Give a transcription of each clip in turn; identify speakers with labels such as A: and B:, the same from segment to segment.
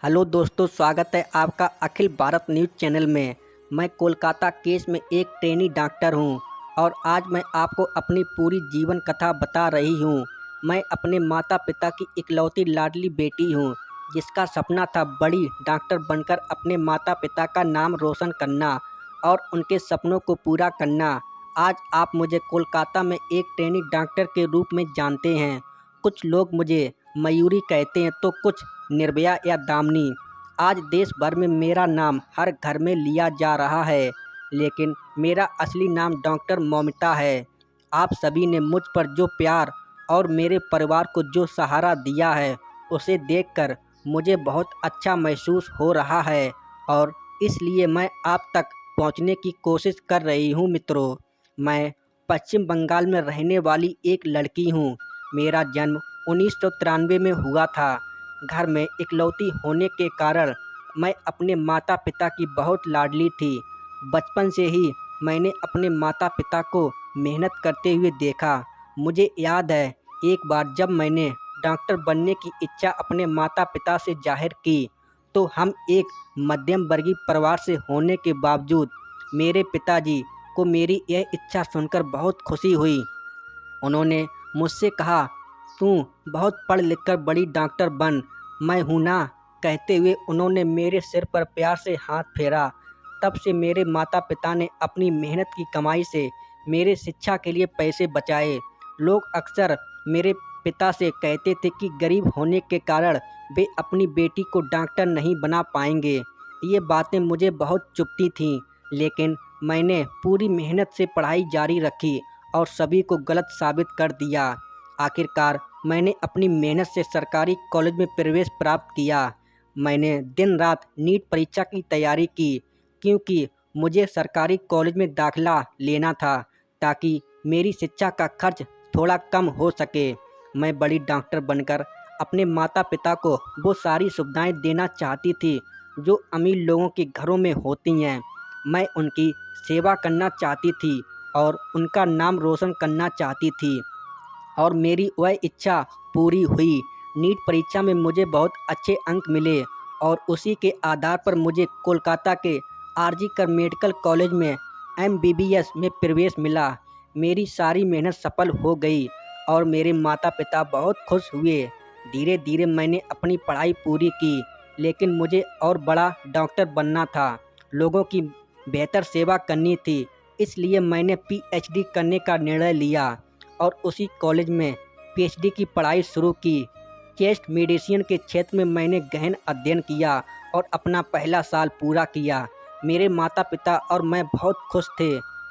A: Hello दोस्तों, स्वागत है आपका अखिल भारत न्यूज़ चैनल में। मैं कोलकाता केस में एक ट्रेनी डॉक्टर हूं और आज मैं आपको अपनी पूरी जीवन कथा बता रही हूं। मैं अपने माता पिता की इकलौती लाडली बेटी हूं, जिसका सपना था बड़ी डॉक्टर बनकर अपने माता पिता का नाम रोशन करना और उनके सपनों को पूरा करना। आज आप मुझे कोलकाता में एक ट्रेनी डॉक्टर के रूप में जानते हैं। कुछ लोग मुझे मयूरी कहते हैं तो कुछ निर्भया या दामिनी। आज देश भर में मेरा नाम हर घर में लिया जा रहा है, लेकिन मेरा असली नाम डॉक्टर मौमिता है। आप सभी ने मुझ पर जो प्यार और मेरे परिवार को जो सहारा दिया है, उसे देखकर मुझे बहुत अच्छा महसूस हो रहा है और इसलिए मैं आप तक पहुंचने की कोशिश कर रही हूं मित्रों। मैं पश्चिम बंगाल में रहने वाली एक लड़की हूं। मेरा जन्म 1993 में हुआ था। घर में इकलौती होने के कारण मैं अपने माता पिता की बहुत लाडली थी। बचपन से ही मैंने अपने माता पिता को मेहनत करते हुए देखा। मुझे याद है, एक बार जब मैंने डॉक्टर बनने की इच्छा अपने माता पिता से जाहिर की, तो हम एक मध्यम वर्गीय परिवार से होने के बावजूद मेरे पिताजी को मेरी यह इच्छा सुनकर बहुत खुशी हुई। उन्होंने मुझसे कहा, तू बहुत पढ़ लिख कर बड़ी डॉक्टर बन, मैं हूँ ना। कहते हुए उन्होंने मेरे सिर पर प्यार से हाथ फेरा। तब से मेरे माता पिता ने अपनी मेहनत की कमाई से मेरे शिक्षा के लिए पैसे बचाए। लोग अक्सर मेरे पिता से कहते थे कि गरीब होने के कारण वे अपनी बेटी को डॉक्टर नहीं बना पाएंगे। ये बातें मुझे बहुत चुभती थीं, लेकिन मैंने पूरी मेहनत से पढ़ाई जारी रखी और सभी को गलत साबित कर दिया। आखिरकार मैंने अपनी मेहनत से सरकारी कॉलेज में प्रवेश प्राप्त किया। मैंने दिन रात नीट परीक्षा की तैयारी की, क्योंकि मुझे सरकारी कॉलेज में दाखिला लेना था ताकि मेरी शिक्षा का खर्च थोड़ा कम हो सके। मैं बड़ी डॉक्टर बनकर अपने माता पिता को वो सारी सुविधाएं देना चाहती थी जो अमीर लोगों के घरों में होती हैं। मैं उनकी सेवा करना चाहती थी और उनका नाम रोशन करना चाहती थी और मेरी वह इच्छा पूरी हुई। नीट परीक्षा में मुझे बहुत अच्छे अंक मिले और उसी के आधार पर मुझे कोलकाता के आरजी कर मेडिकल कॉलेज में एमबीबीएस में प्रवेश मिला। मेरी सारी मेहनत सफल हो गई और मेरे माता पिता बहुत खुश हुए। धीरे धीरे मैंने अपनी पढ़ाई पूरी की, लेकिन मुझे और बड़ा डॉक्टर बनना था, लोगों की बेहतर सेवा करनी थी। इसलिए मैंने पीएचडी करने का निर्णय लिया और उसी कॉलेज में पीएचडी की पढ़ाई शुरू की। चेस्ट मेडिसिन के क्षेत्र में मैंने गहन अध्ययन किया और अपना पहला साल पूरा किया। मेरे माता पिता और मैं बहुत खुश थे,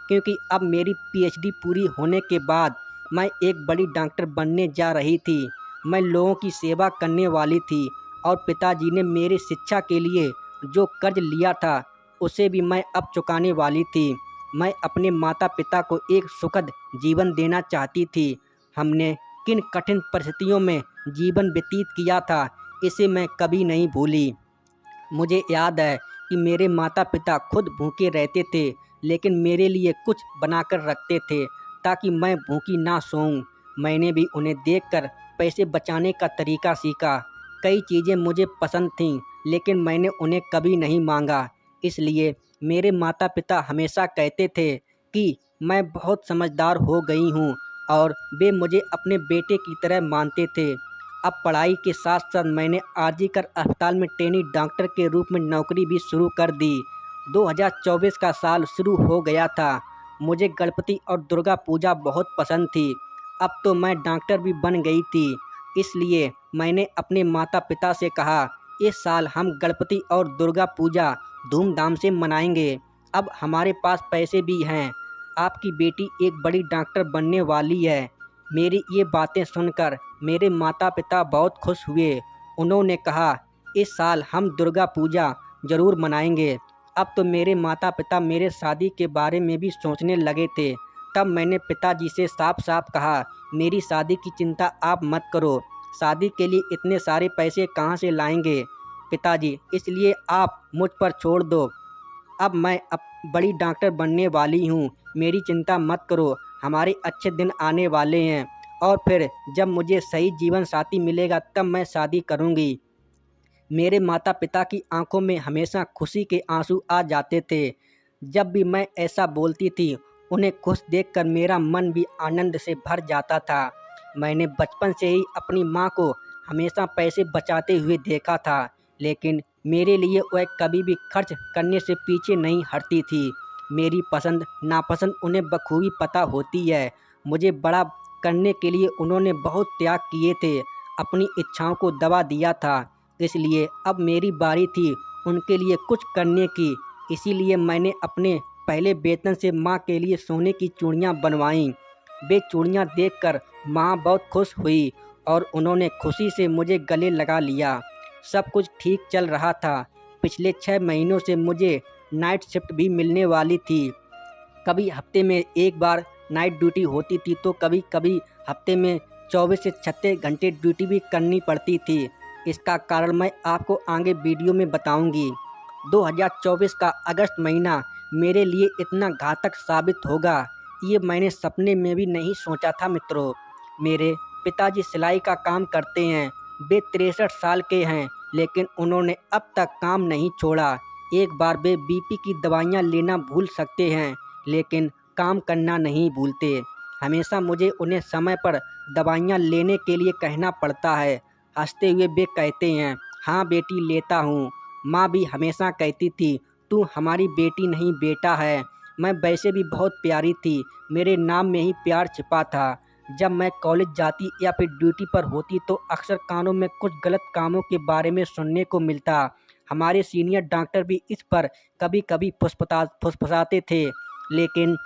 A: क्योंकि अब मेरी पीएचडी पूरी होने के बाद मैं एक बड़ी डॉक्टर बनने जा रही थी। मैं लोगों की सेवा करने वाली थी और पिताजी ने मेरी शिक्षा के लिए जो कर्ज लिया था, उसे भी मैं अब चुकाने वाली थी। मैं अपने माता पिता को एक सुखद जीवन देना चाहती थी। हमने किन कठिन परिस्थितियों में जीवन व्यतीत किया था, इसे मैं कभी नहीं भूली। मुझे याद है कि मेरे माता पिता खुद भूखे रहते थे, लेकिन मेरे लिए कुछ बनाकर रखते थे ताकि मैं भूखी ना सोऊं। मैंने भी उन्हें देखकर पैसे बचाने का तरीका सीखा। कई चीज़ें मुझे पसंद थीं, लेकिन मैंने उन्हें कभी नहीं मांगा। इसलिए मेरे माता पिता हमेशा कहते थे कि मैं बहुत समझदार हो गई हूँ और वे मुझे अपने बेटे की तरह मानते थे। अब पढ़ाई के साथ साथ मैंने आरजी कर अस्पताल में ट्रेनी डॉक्टर के रूप में नौकरी भी शुरू कर दी। 2024 का साल शुरू हो गया था। मुझे गणपति और दुर्गा पूजा बहुत पसंद थी। अब तो मैं डॉक्टर भी बन गई थी। इसलिए मैंने अपने माता पिता से कहा, इस साल हम गणपति और दुर्गा पूजा धूमधाम से मनाएंगे। अब हमारे पास पैसे भी हैं। आपकी बेटी एक बड़ी डॉक्टर बनने वाली है। मेरी ये बातें सुनकर मेरे माता पिता बहुत खुश हुए। उन्होंने कहा, इस साल हम दुर्गा पूजा ज़रूर मनाएंगे। अब तो मेरे माता पिता मेरे शादी के बारे में भी सोचने लगे थे। तब मैंने पिताजी से साफ साफ कहा, मेरी शादी की चिंता आप मत करो। शादी के लिए इतने सारे पैसे कहाँ से लाएंगे पिताजी, इसलिए आप मुझ पर छोड़ दो। अब मैं बड़ी डॉक्टर बनने वाली हूँ, मेरी चिंता मत करो। हमारे अच्छे दिन आने वाले हैं और फिर जब मुझे सही जीवन साथी मिलेगा तब मैं शादी करूँगी। मेरे माता पिता की आंखों में हमेशा खुशी के आंसू आ जाते थे। जब भी मैं ऐसा बोलती थी, उन्हें खुश देखकर मेरा मन भी आनंद से भर जाता था। मैंने बचपन से ही अपनी माँ को हमेशा पैसे बचाते हुए देखा था, लेकिन मेरे लिए वह कभी भी खर्च करने से पीछे नहीं हटती थी। मेरी पसंद नापसंद उन्हें बखूबी पता होती है। मुझे बड़ा करने के लिए उन्होंने बहुत त्याग किए थे, अपनी इच्छाओं को दबा दिया था। इसलिए अब मेरी बारी थी उनके लिए कुछ करने की। इसीलिए मैंने अपने पहले वेतन से माँ के लिए सोने की चूड़ियाँ बनवाईं। वे चूड़ियाँ देखकर माँ बहुत खुश हुई और उन्होंने खुशी से मुझे गले लगा लिया। सब कुछ ठीक चल रहा था। पिछले 6 महीनों से मुझे नाइट शिफ्ट भी मिलने वाली थी। कभी हफ्ते में एक बार नाइट ड्यूटी होती थी, तो कभी कभी हफ्ते में 24 से 36 घंटे ड्यूटी भी करनी पड़ती थी। इसका कारण मैं आपको आगे वीडियो में बताऊंगी। 2024 का अगस्त महीना मेरे लिए इतना घातक साबित होगा, ये मैंने सपने में भी नहीं सोचा था मित्रों। मेरे पिताजी सिलाई का काम करते हैं। वे 63 साल के हैं, लेकिन उन्होंने अब तक काम नहीं छोड़ा। एक बार वे बीपी की दवाइयाँ लेना भूल सकते हैं, लेकिन काम करना नहीं भूलते। हमेशा मुझे उन्हें समय पर दवाइयाँ लेने के लिए कहना पड़ता है। हंसते हुए वे कहते हैं, हाँ बेटी लेता हूँ। माँ भी हमेशा कहती थी, तू हमारी बेटी नहीं बेटा है। मैं वैसे भी बहुत प्यारी थी, मेरे नाम में ही प्यार छिपा था। जब मैं कॉलेज जाती या फिर ड्यूटी पर होती तो अक्सर कानों में कुछ गलत कामों के बारे में सुनने को मिलता। हमारे सीनियर डॉक्टर भी इस पर कभी कभी फुसफुसाते थे, लेकिन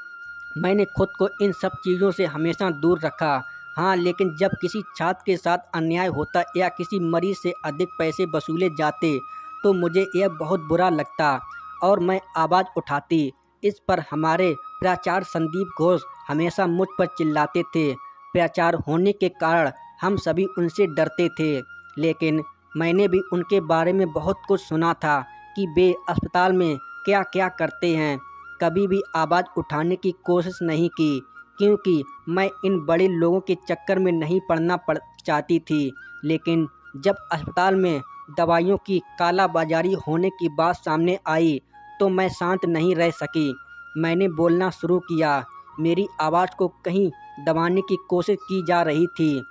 A: मैंने खुद को इन सब चीज़ों से हमेशा दूर रखा। हाँ, लेकिन जब किसी छात्र के साथ अन्याय होता या किसी मरीज से अधिक पैसे वसूले जाते, तो मुझे यह बहुत बुरा लगता और मैं आवाज़ उठाती। इस पर हमारे प्राचार्य संदीप घोष हमेशा मुझ पर चिल्लाते थे। प्राचार्य होने के कारण हम सभी उनसे डरते थे, लेकिन मैंने भी उनके बारे में बहुत कुछ सुना था कि वे अस्पताल में क्या क्या करते हैं। कभी भी आवाज़ उठाने की कोशिश नहीं की, क्योंकि मैं इन बड़े लोगों के चक्कर में नहीं पड़ चाहती थी। लेकिन जब अस्पताल में दवाइयों की कालाबाजारी होने की बात सामने आई, तो मैं शांत नहीं रह सकी। मैंने बोलना शुरू किया। मेरी आवाज़ को कहीं दबाने की कोशिश की जा रही थी।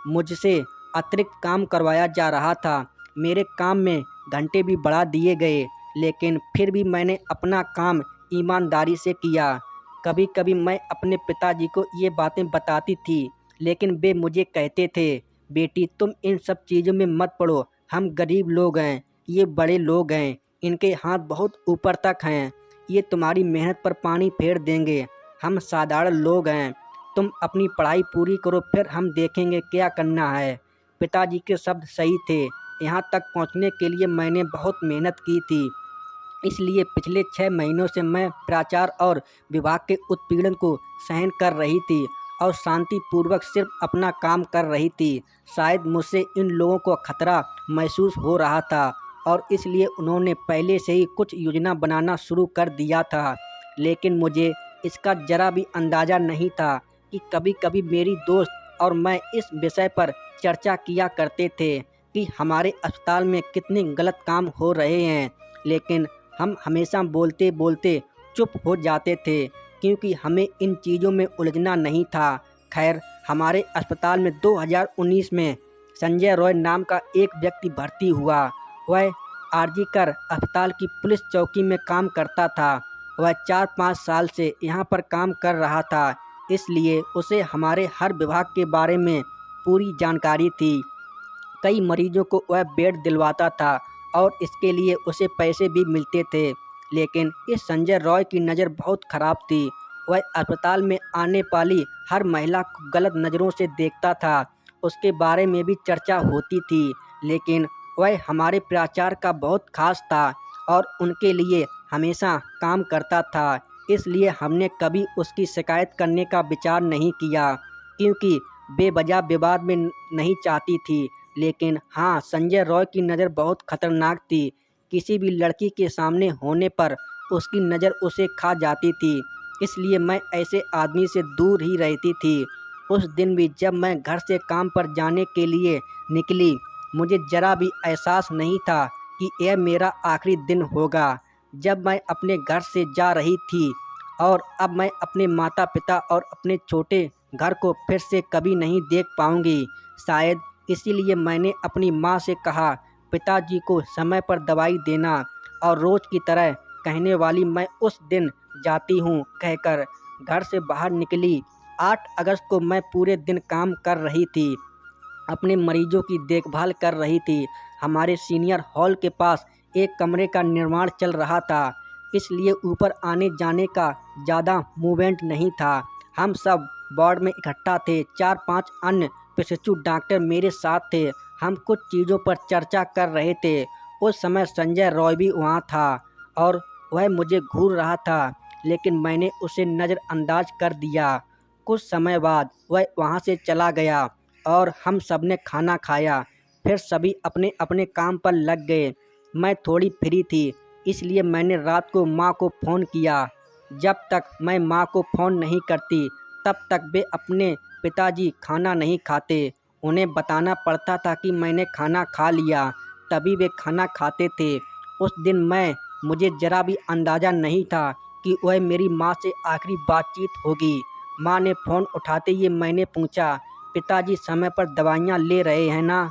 A: मुझसे अतिरिक्त काम करवाया जा रहा था। मेरे काम में घंटे भी बढ़ा दिए गए, लेकिन फिर भी मैंने अपना काम ईमानदारी से किया। कभी कभी मैं अपने पिताजी को ये बातें बताती थी, लेकिन वे मुझे कहते थे, बेटी तुम इन सब चीज़ों में मत पड़ो, हम गरीब लोग हैं, ये बड़े लोग हैं, इनके हाथ बहुत ऊपर तक हैं, ये तुम्हारी मेहनत पर पानी फेर देंगे। हम साधारण लोग हैं, तुम अपनी पढ़ाई पूरी करो, फिर हम देखेंगे क्या करना है। पिताजी के शब्द सही थे। यहाँ तक पहुँचने के लिए मैंने बहुत मेहनत की थी। इसलिए पिछले 6 महीनों से मैं प्राचार्य और विभाग के उत्पीड़न को सहन कर रही थी और शांतिपूर्वक सिर्फ अपना काम कर रही थी। शायद मुझसे इन लोगों को खतरा महसूस हो रहा था और इसलिए उन्होंने पहले से ही कुछ योजना बनाना शुरू कर दिया था। लेकिन मुझे इसका ज़रा भी अंदाज़ा नहीं था कि कभी कभी मेरी दोस्त और मैं इस विषय पर चर्चा किया करते थे कि हमारे अस्पताल में कितने गलत काम हो रहे हैं, लेकिन हम हमेशा बोलते बोलते चुप हो जाते थे, क्योंकि हमें इन चीज़ों में उलझना नहीं था। खैर, हमारे अस्पताल में 2019 में संजय रॉय नाम का एक व्यक्ति भर्ती हुआ। वह आरजीकर अस्पताल की पुलिस चौकी में काम करता था। वह 4-5 साल से यहाँ पर काम कर रहा था, इसलिए उसे हमारे हर विभाग के बारे में पूरी जानकारी थी। कई मरीजों को वह बेड दिलवाता था और इसके लिए उसे पैसे भी मिलते थे। लेकिन इस संजय रॉय की नज़र बहुत ख़राब थी। वह अस्पताल में आने वाली हर महिला को गलत नज़रों से देखता था। उसके बारे में भी चर्चा होती थी, लेकिन वह हमारे प्राचार्य का बहुत खास था और उनके लिए हमेशा काम करता था। इसलिए हमने कभी उसकी शिकायत करने का विचार नहीं किया, क्योंकि बेवजह विवाद में नहीं चाहती थी। लेकिन हाँ, संजय रॉय की नज़र बहुत खतरनाक थी। किसी भी लड़की के सामने होने पर उसकी नज़र उसे खा जाती थी, इसलिए मैं ऐसे आदमी से दूर ही रहती थी। उस दिन भी जब मैं घर से काम पर जाने के लिए निकली, मुझे ज़रा भी एहसास नहीं था कि यह मेरा आखिरी दिन होगा। जब मैं अपने घर से जा रही थी और अब मैं अपने माता पिता और अपने छोटे घर को फिर से कभी नहीं देख पाऊंगी। शायद इसीलिए मैंने अपनी माँ से कहा, पिताजी को समय पर दवाई देना, और रोज़ की तरह कहने वाली मैं उस दिन जाती हूँ कहकर घर से बाहर निकली। 8 अगस्त को मैं पूरे दिन काम कर रही थी, अपने मरीजों की देखभाल कर रही थी। हमारे सीनियर हॉल के पास एक कमरे का निर्माण चल रहा था, इसलिए ऊपर आने जाने का ज़्यादा मूवमेंट नहीं था। हम सब वार्ड में इकट्ठा थे। 4-5 अन्य विशेषज्ञ डॉक्टर मेरे साथ थे। हम कुछ चीज़ों पर चर्चा कर रहे थे। उस समय संजय रॉय भी वहाँ था और वह मुझे घूर रहा था, लेकिन मैंने उसे नज़रअंदाज कर दिया। कुछ समय बाद वह वहाँ से चला गया और हम सब ने खाना खाया। फिर सभी अपने अपने काम पर लग गए। मैं थोड़ी फ्री थी, इसलिए मैंने रात को माँ को फ़ोन किया। जब तक मैं माँ को फ़ोन नहीं करती तब तक वे अपने पिताजी खाना नहीं खाते। उन्हें बताना पड़ता था कि मैंने खाना खा लिया, तभी वे खाना खाते थे। उस दिन मुझे ज़रा भी अंदाज़ा नहीं था कि वह मेरी माँ से आखिरी बातचीत होगी। माँ ने फ़ोन उठाते ही मैंने पूछा, पिताजी समय पर दवाइयाँ ले रहे हैं ना?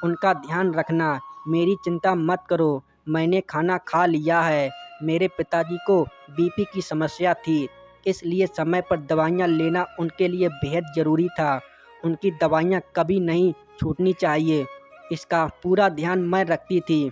A: उनका ध्यान रखना, मेरी चिंता मत करो, मैंने खाना खा लिया है। मेरे पिताजी को बीपी की समस्या थी, इसलिए समय पर दवाइयाँ लेना उनके लिए बेहद ज़रूरी था। उनकी दवाइयाँ कभी नहीं छूटनी चाहिए, इसका पूरा ध्यान मैं रखती थी।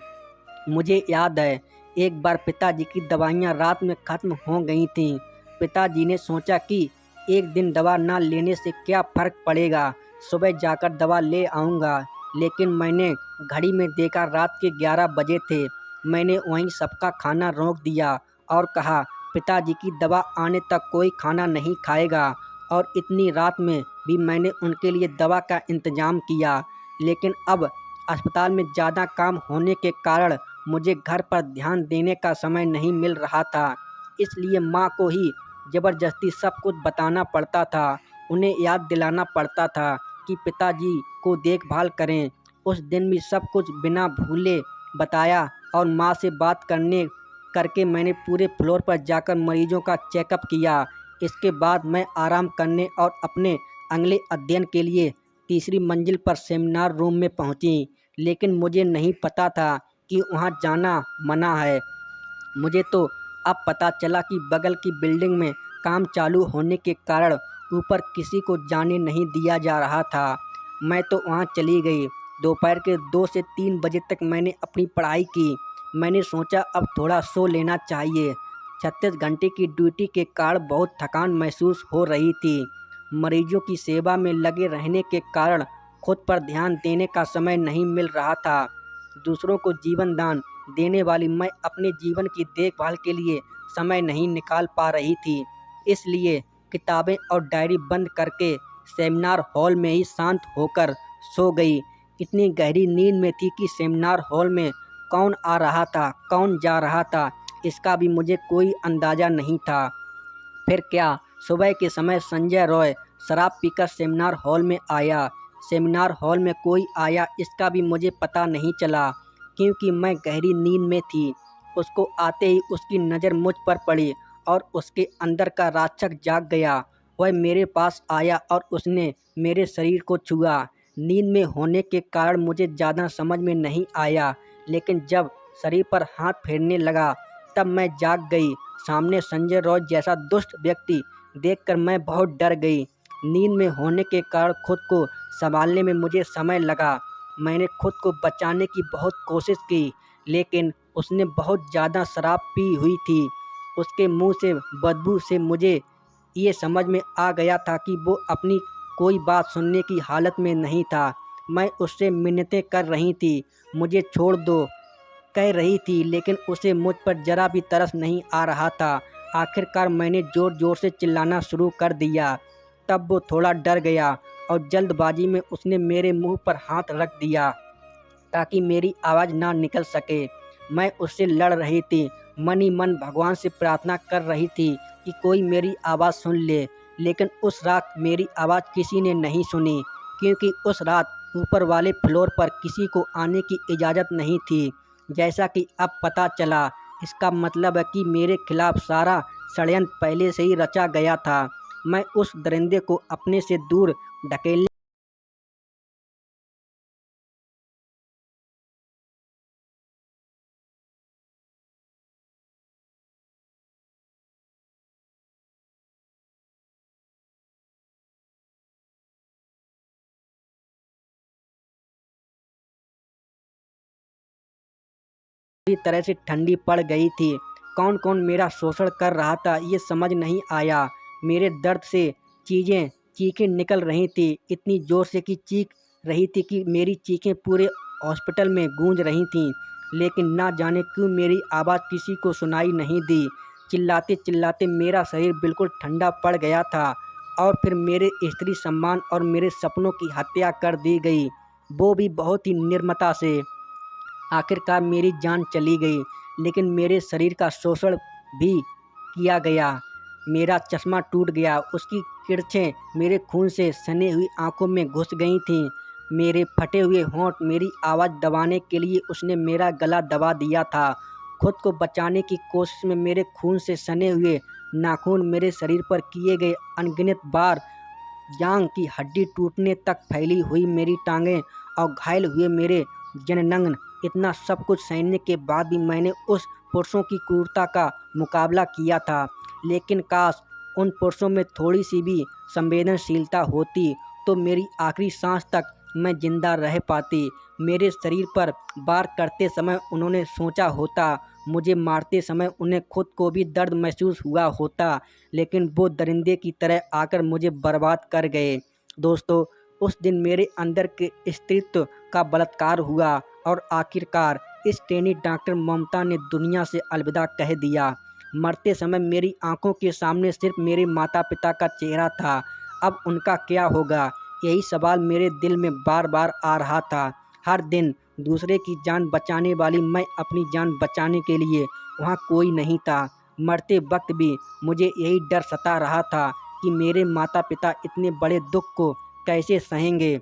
A: मुझे याद है, एक बार पिताजी की दवाइयाँ रात में ख़त्म हो गई थीं। पिताजी ने सोचा कि एक दिन दवा ना लेने से क्या फ़र्क पड़ेगा, सुबह जाकर दवा ले आऊँगा। लेकिन मैंने घड़ी में देखा रात के 11 बजे थे। मैंने वहीं सबका खाना रोक दिया और कहा, पिताजी की दवा आने तक कोई खाना नहीं खाएगा। और इतनी रात में भी मैंने उनके लिए दवा का इंतज़ाम किया। लेकिन अब अस्पताल में ज़्यादा काम होने के कारण मुझे घर पर ध्यान देने का समय नहीं मिल रहा था, इसलिए माँ को ही ज़बरदस्ती सब कुछ बताना पड़ता था। उन्हें याद दिलाना पड़ता था कि पिताजी को देखभाल करें। उस दिन भी सब कुछ बिना भूले बताया और माँ से बात करके मैंने पूरे फ्लोर पर जाकर मरीजों का चेकअप किया। इसके बाद मैं आराम करने और अपने अगले अध्ययन के लिए तीसरी मंजिल पर सेमिनार रूम में पहुंची। लेकिन मुझे नहीं पता था कि वहां जाना मना है। मुझे तो अब पता चला कि बगल की बिल्डिंग में काम चालू होने के कारण ऊपर किसी को जाने नहीं दिया जा रहा था। मैं तो वहाँ चली गई। दोपहर के 2 से 3 बजे तक मैंने अपनी पढ़ाई की। मैंने सोचा अब थोड़ा सो लेना चाहिए। 36 घंटे की ड्यूटी के कारण बहुत थकान महसूस हो रही थी। मरीजों की सेवा में लगे रहने के कारण खुद पर ध्यान देने का समय नहीं मिल रहा था। दूसरों को जीवन दान देने वाली मैं अपने जीवन की देखभाल के लिए समय नहीं निकाल पा रही थी। इसलिए किताबें और डायरी बंद करके सेमिनार हॉल में ही शांत होकर सो गई। इतनी गहरी नींद में थी कि सेमिनार हॉल में कौन आ रहा था, कौन जा रहा था, इसका भी मुझे कोई अंदाज़ा नहीं था। फिर क्या, सुबह के समय संजय रॉय शराब पीकर सेमिनार हॉल में आया। सेमिनार हॉल में कोई आया इसका भी मुझे पता नहीं चला, क्योंकि मैं गहरी नींद में थी। उसको आते ही उसकी नज़र मुझ पर पड़ी और उसके अंदर का राक्षस जाग गया। वह मेरे पास आया और उसने मेरे शरीर को छुआ। नींद में होने के कारण मुझे ज़्यादा समझ में नहीं आया, लेकिन जब शरीर पर हाथ फेरने लगा तब मैं जाग गई। सामने संजय रॉय जैसा दुष्ट व्यक्ति देखकर मैं बहुत डर गई। नींद में होने के कारण खुद को संभालने में मुझे समय लगा। मैंने खुद को बचाने की बहुत कोशिश की, लेकिन उसने बहुत ज़्यादा शराब पी हुई थी। उसके मुंह से बदबू से मुझे ये समझ में आ गया था कि वो अपनी कोई बात सुनने की हालत में नहीं था। मैं उससे मिन्नतें कर रही थी, मुझे छोड़ दो कह रही थी, लेकिन उसे मुझ पर ज़रा भी तरस नहीं आ रहा था। आखिरकार मैंने ज़ोर ज़ोर से चिल्लाना शुरू कर दिया। तब वो थोड़ा डर गया और जल्दबाजी में उसने मेरे मुंह पर हाथ रख दिया ताकि मेरी आवाज़ ना निकल सके। मैं उससे लड़ रही थी, मन ही मन भगवान से प्रार्थना कर रही थी कि कोई मेरी आवाज़ सुन ले। लेकिन उस रात मेरी आवाज़ किसी ने नहीं सुनी, क्योंकि उस रात ऊपर वाले फ्लोर पर किसी को आने की इजाज़त नहीं थी। जैसा कि अब पता चला, इसका मतलब है कि मेरे खिलाफ सारा षड्यंत्र पहले से ही रचा गया था। मैं उस दरिंदे को अपने से दूर ढकेलने पूरी तरह से ठंडी पड़ गई थी। कौन कौन मेरा शोषण कर रहा था ये समझ नहीं आया। मेरे दर्द से चीखें निकल रही थी, इतनी ज़ोर से कि चीख रही थी कि मेरी चीखें पूरे हॉस्पिटल में गूंज रही थीं। लेकिन ना जाने क्यों मेरी आवाज़ किसी को सुनाई नहीं दी। चिल्लाते चिल्लाते मेरा शरीर बिल्कुल ठंडा पड़ गया था। और फिर मेरे स्त्री सम्मान और मेरे सपनों की हत्या कर दी गई, वो भी बहुत ही निर्ममता से। आखिरकार मेरी जान चली गई, लेकिन मेरे शरीर का शोषण भी किया गया। मेरा चश्मा टूट गया, उसकी किरचें मेरे खून से सनी हुई आंखों में घुस गई थीं। मेरे फटे हुए होंठ मेरी आवाज़ दबाने के लिए उसने मेरा गला दबा दिया था। खुद को बचाने की कोशिश में मेरे खून से सने हुए नाखून मेरे शरीर पर किए गए अनगिनत बार, जांघ की हड्डी टूटने तक फैली हुई मेरी टांगें और घायल हुए मेरे जननंगन। इतना सब कुछ सहने के बाद भी मैंने उस पुरुषों की क्रूरता का मुकाबला किया था। लेकिन काश उन पुरुषों में थोड़ी सी भी संवेदनशीलता होती, तो मेरी आखिरी सांस तक मैं जिंदा रह पाती। मेरे शरीर पर वार करते समय उन्होंने सोचा होता, मुझे मारते समय उन्हें खुद को भी दर्द महसूस हुआ होता, लेकिन वो दरिंदे की तरह आकर मुझे बर्बाद कर गए। दोस्तों, उस दिन मेरे अंदर के स्त्रीत्व का बलात्कार हुआ और आखिरकार इस ट्रेनी डॉक्टर ममता ने दुनिया से अलविदा कह दिया। मरते समय मेरी आंखों के सामने सिर्फ मेरे माता पिता का चेहरा था। अब उनका क्या होगा, यही सवाल मेरे दिल में बार बार आ रहा था। हर दिन दूसरे की जान बचाने वाली मैं अपनी जान बचाने के लिए वहाँ कोई नहीं था। मरते वक्त भी मुझे यही डर सता रहा था कि मेरे माता पिता इतने बड़े दुख को कैसे सहेंगे।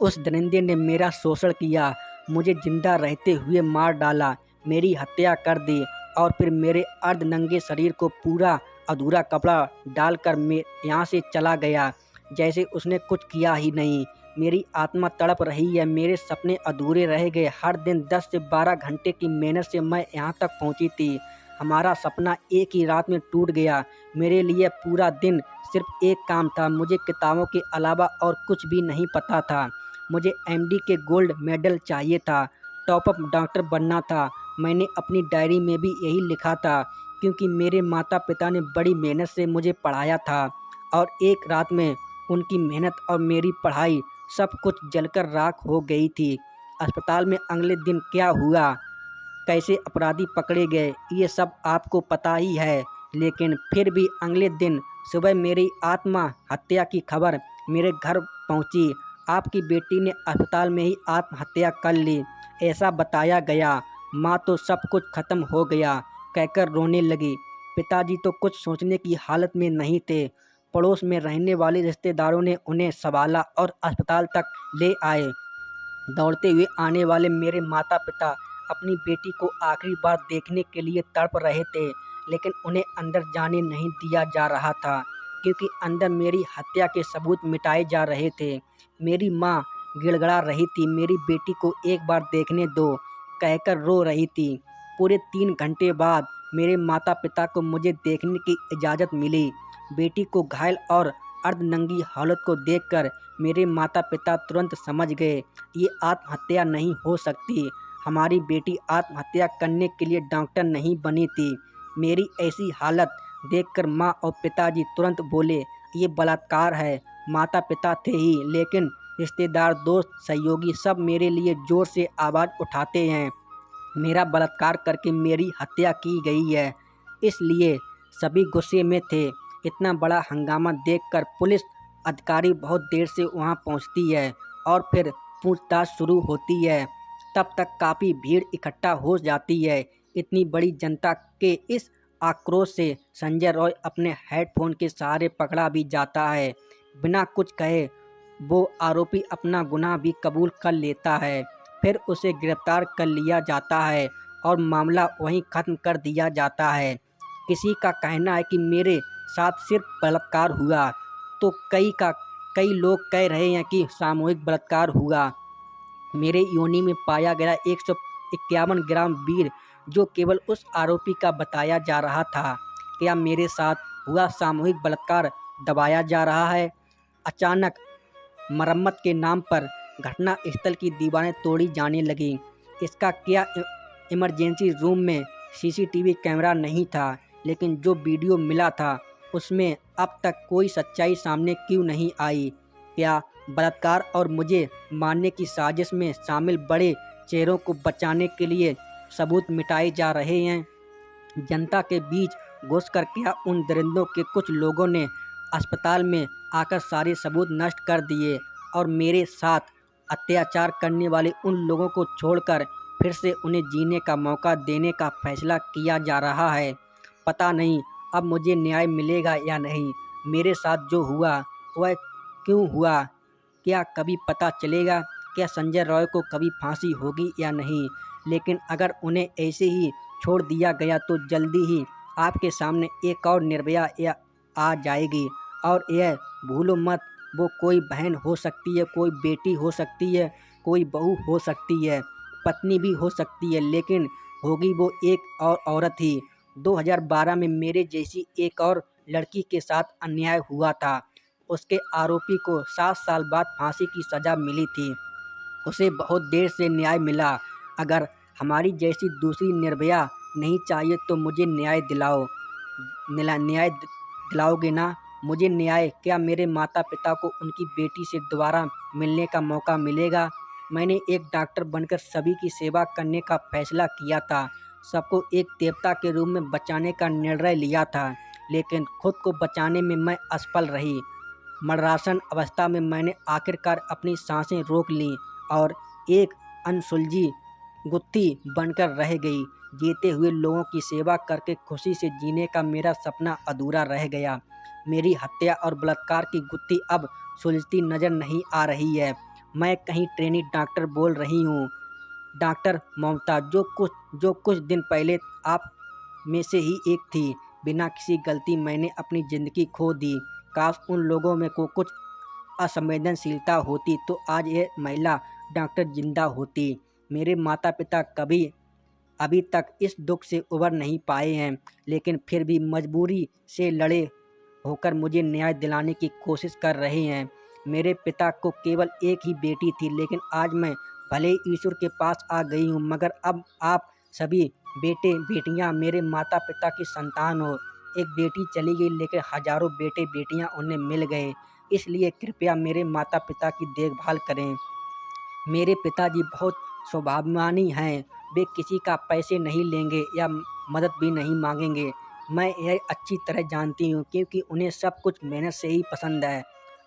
A: उस दरिंदे ने मेरा शोषण किया, मुझे जिंदा रहते हुए मार डाला, मेरी हत्या कर दी और फिर मेरे अर्धनंगे शरीर को पूरा अधूरा कपड़ा डालकर मैं यहाँ से चला गया, जैसे उसने कुछ किया ही नहीं। मेरी आत्मा तड़प रही है, मेरे सपने अधूरे रह गए। हर दिन 10 से 12 घंटे की मेहनत से मैं यहाँ तक पहुँची थी। हमारा सपना एक ही रात में टूट गया। मेरे लिए पूरा दिन सिर्फ एक काम था, मुझे किताबों के अलावा और कुछ भी नहीं पता था। मुझे एमडी के गोल्ड मेडल चाहिए था, टॉप अप डॉक्टर बनना था। मैंने अपनी डायरी में भी यही लिखा था, क्योंकि मेरे माता पिता ने बड़ी मेहनत से मुझे पढ़ाया था और एक रात में उनकी मेहनत और मेरी पढ़ाई सब कुछ जलकर राख हो गई थी। अस्पताल में अगले दिन क्या हुआ, कैसे अपराधी पकड़े गए, ये सब आपको पता ही है। लेकिन फिर भी अगले दिन सुबह मेरी आत्महत्या की खबर मेरे घर पहुंची। आपकी बेटी ने अस्पताल में ही आत्महत्या कर ली, ऐसा बताया गया। माँ तो सब कुछ खत्म हो गया कहकर रोने लगी। पिताजी तो कुछ सोचने की हालत में नहीं थे। पड़ोस में रहने वाले रिश्तेदारों ने उन्हें संभाला और अस्पताल तक ले आए। दौड़ते हुए आने वाले मेरे माता पिता अपनी बेटी को आखिरी बार देखने के लिए तड़प रहे थे, लेकिन उन्हें अंदर जाने नहीं दिया जा रहा था, क्योंकि अंदर मेरी हत्या के सबूत मिटाए जा रहे थे। मेरी माँ गिड़गिड़ा रही थी, मेरी बेटी को एक बार देखने दो कहकर रो रही थी। पूरे 3 घंटे बाद मेरे माता पिता को मुझे देखने की इजाज़त मिली। बेटी को घायल और अर्धनंगी हालत को देखकर मेरे माता पिता तुरंत समझ गए, ये आत्महत्या नहीं हो सकती। हमारी बेटी आत्महत्या करने के लिए डॉक्टर नहीं बनी थी। मेरी ऐसी हालत देखकर माँ और पिताजी तुरंत बोले, ये बलात्कार है। माता पिता थे ही, लेकिन रिश्तेदार, दोस्त, सहयोगी सब मेरे लिए ज़ोर से आवाज़ उठाते हैं, मेरा बलात्कार करके मेरी हत्या की गई है। इसलिए सभी गुस्से में थे। इतना बड़ा हंगामा देखकर पुलिस अधिकारी बहुत देर से वहां पहुंचती है और फिर पूछताछ शुरू होती है। तब तक काफ़ी भीड़ इकट्ठा हो जाती है। इतनी बड़ी जनता के इस आक्रोश से संजय रॉय अपने हेडफोन के सहारे पकड़ा भी जाता है। बिना कुछ कहे वो आरोपी अपना गुनाह भी कबूल कर लेता है। फिर उसे गिरफ्तार कर लिया जाता है और मामला वहीं ख़त्म कर दिया जाता है। किसी का कहना है कि मेरे साथ सिर्फ बलात्कार हुआ, तो कई लोग कह रहे हैं कि सामूहिक बलात्कार हुआ। मेरे योनि में पाया गया 151 ग्राम वीर्य जो केवल उस आरोपी का बताया जा रहा था। क्या मेरे साथ हुआ सामूहिक बलात्कार दबाया जा रहा है? अचानक मरम्मत के नाम पर घटना स्थल की दीवारें तोड़ी जाने लगीं। इसका क्या इमरजेंसी रूम में सीसीटीवी कैमरा नहीं था, लेकिन जो वीडियो मिला था उसमें अब तक कोई सच्चाई सामने क्यों नहीं आई? क्या बलात्कार और मुझे मारने की साजिश में शामिल बड़े चेहरों को बचाने के लिए सबूत मिटाए जा रहे हैं? जनता के बीच घुसकर क्या उन दरिंदों के कुछ लोगों ने अस्पताल में आकर सारे सबूत नष्ट कर दिए और मेरे साथ अत्याचार करने वाले उन लोगों को छोड़कर फिर से उन्हें जीने का मौका देने का फैसला किया जा रहा है? पता नहीं अब मुझे न्याय मिलेगा या नहीं। मेरे साथ जो हुआ वह क्यों हुआ, क्या कभी पता चलेगा? क्या संजय रॉय को कभी फांसी होगी या नहीं? लेकिन अगर उन्हें ऐसे ही छोड़ दिया गया तो जल्दी ही आपके सामने एक और निर्भया आ जाएगी। और यह भूलो मत, वो कोई बहन हो सकती है, कोई बेटी हो सकती है, कोई बहू हो सकती है, पत्नी भी हो सकती है, लेकिन होगी वो एक और औरत ही। 2012 में मेरे जैसी एक और लड़की के साथ अन्याय हुआ था। उसके आरोपी को 7 साल बाद फांसी की सज़ा मिली थी। उसे बहुत देर से न्याय मिला। अगर हमारी जैसी दूसरी निर्भया नहीं चाहिए तो मुझे न्याय दिलाओगे ना? मुझे न्याय, क्या मेरे माता पिता को उनकी बेटी से दोबारा मिलने का मौका मिलेगा? मैंने एक डॉक्टर बनकर सभी की सेवा करने का फैसला किया था, सबको एक देवता के रूप में बचाने का निर्णय लिया था, लेकिन खुद को बचाने में मैं असफल रही। मरणासन अवस्था में मैंने आखिरकार अपनी सांसें रोक लीं और एक अनसुलझी गुत्थी बनकर रह गई। जीते हुए लोगों की सेवा करके खुशी से जीने का मेरा सपना अधूरा रह गया। मेरी हत्या और बलात्कार की गुत्थी अब सुलझती नज़र नहीं आ रही है। मैं कहीं ट्रेनी डॉक्टर बोल रही हूँ। डॉक्टर ममता, जो कुछ दिन पहले आप में से ही एक थी। बिना किसी गलती मैंने अपनी ज़िंदगी खो दी। काश उन लोगों में को कुछ असंवेदनशीलता होती तो आज ये महिला डॉक्टर जिंदा होती। मेरे माता पिता अभी तक इस दुख से उबर नहीं पाए हैं, लेकिन फिर भी मजबूरी से लड़े होकर मुझे न्याय दिलाने की कोशिश कर रहे हैं। मेरे पिता को केवल एक ही बेटी थी, लेकिन आज मैं भले ही ईश्वर के पास आ गई हूँ, मगर अब आप सभी बेटे बेटियाँ मेरे माता पिता की संतान हो। एक बेटी चली गई, लेकिन हजारों बेटे बेटियाँ उन्हें मिल गए। इसलिए कृपया मेरे माता पिता की देखभाल करें। मेरे पिताजी बहुत स्वाभिमानी हैं। वे किसी का पैसे नहीं लेंगे या मदद भी नहीं मांगेंगे। मैं यह अच्छी तरह जानती हूँ, क्योंकि उन्हें सब कुछ मेहनत से ही पसंद है।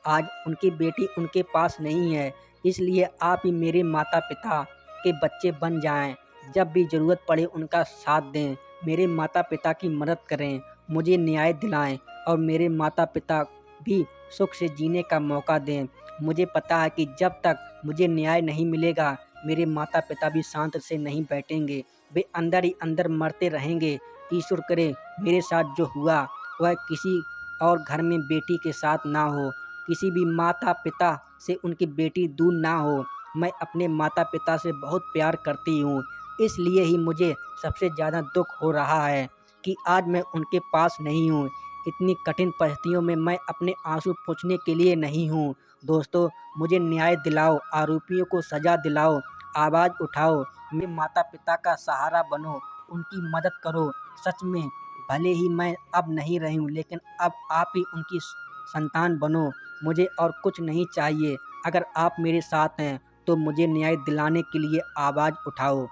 A: आज उनकी बेटी उनके पास नहीं है, इसलिए आप ही मेरे माता पिता के बच्चे बन जाएं। जब भी ज़रूरत पड़े उनका साथ दें। मेरे माता पिता की मदद करें, मुझे न्याय दिलाएं और मेरे माता पिता भी सुख से जीने का मौका दें। मुझे पता है कि जब तक मुझे न्याय नहीं मिलेगा, मेरे माता पिता भी शांत से नहीं बैठेंगे। वे अंदर ही अंदर मरते रहेंगे। ईश्वर करे मेरे साथ जो हुआ वह किसी और घर में बेटी के साथ ना हो, किसी भी माता पिता से उनकी बेटी दूर ना हो। मैं अपने माता पिता से बहुत प्यार करती हूँ, इसलिए ही मुझे सबसे ज़्यादा दुख हो रहा है कि आज मैं उनके पास नहीं हूँ। इतनी कठिन परिस्थितियों में मैं अपने आंसू पोंछने के लिए नहीं हूँ। दोस्तों, मुझे न्याय दिलाओ, आरोपियों को सज़ा दिलाओ, आवाज़ उठाओ, मेरे माता पिता का सहारा बनो, उनकी मदद करो। सच में भले ही मैं अब नहीं रही हूँ, लेकिन अब आप ही उनकी संतान बनो। मुझे और कुछ नहीं चाहिए। अगर आप मेरे साथ हैं तो मुझे न्याय दिलाने के लिए आवाज़ उठाओ।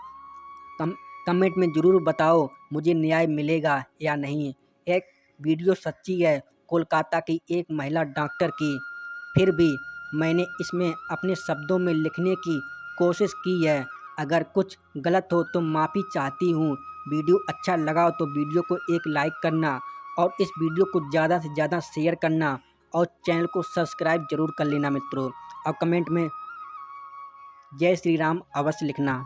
A: कमेंट में ज़रूर बताओ मुझे न्याय मिलेगा या नहीं। एक वीडियो सच्ची है कोलकाता की एक महिला डॉक्टर की, फिर भी मैंने इसमें अपने शब्दों में लिखने की कोशिश की है। अगर कुछ गलत हो तो माफ़ी चाहती हूँ। वीडियो अच्छा लगा हो तो वीडियो को एक लाइक करना और इस वीडियो को ज़्यादा से ज़्यादा शेयर करना और चैनल को सब्सक्राइब जरूर कर लेना मित्रों, और कमेंट में जय श्री राम अवश्य लिखना।